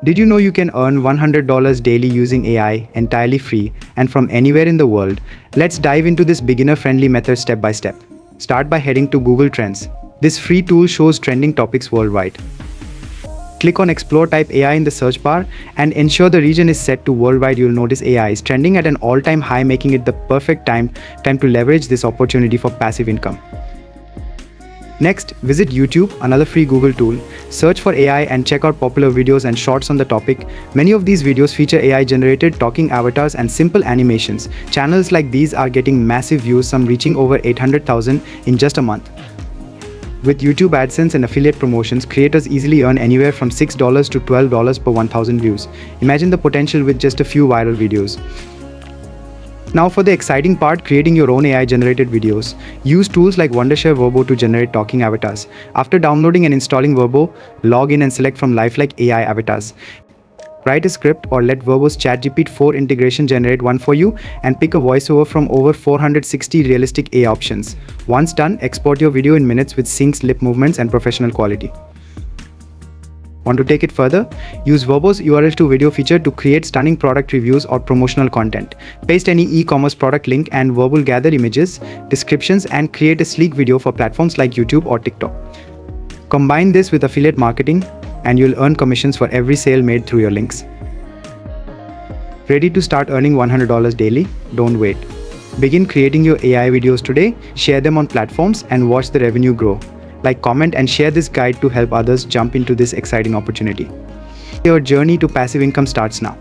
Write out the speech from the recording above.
Did you know you can earn $100 daily using AI entirely free and from anywhere in the world? Let's dive into this beginner-friendly method step by step. Start by heading to Google Trends. This free tool shows trending topics worldwide. Click on Explore, type AI in the search bar, and ensure the region is set to worldwide. You'll notice AI is trending at an all-time high, making it the perfect time to leverage this opportunity for passive income. Next, visit YouTube, another free Google tool. Search for AI and check out popular videos and shorts on the topic. Many of these videos feature AI-generated talking avatars and simple animations. Channels like these are getting massive views, some reaching over 800,000 in just a month. With YouTube AdSense and affiliate promotions, creators easily earn anywhere from $6 to $12 per 1,000 views. Imagine the potential with just a few viral videos. Now for the exciting part, creating your own AI-generated videos. Use tools like Wondershare Verbo to generate talking avatars. After downloading and installing Verbo, log in and select from lifelike AI avatars. Write a script or let Verbo's ChatGPT-4 integration generate one for you, and pick a voiceover from over 460 realistic AI options. Once done, export your video in minutes with synced lip movements and professional quality. Want to take it further? Use Verbo's URL to video feature to create stunning product reviews or promotional content. Paste any e-commerce product link and Verbo will gather images, descriptions, and create a sleek video for platforms like YouTube or TikTok. Combine this with affiliate marketing, and you'll earn commissions for every sale made through your links. Ready to start earning $100 daily? Don't wait. Begin creating your AI videos today, share them on platforms, and watch the revenue grow. Like, comment, and share this guide to help others jump into this exciting opportunity. Your journey to passive income starts now.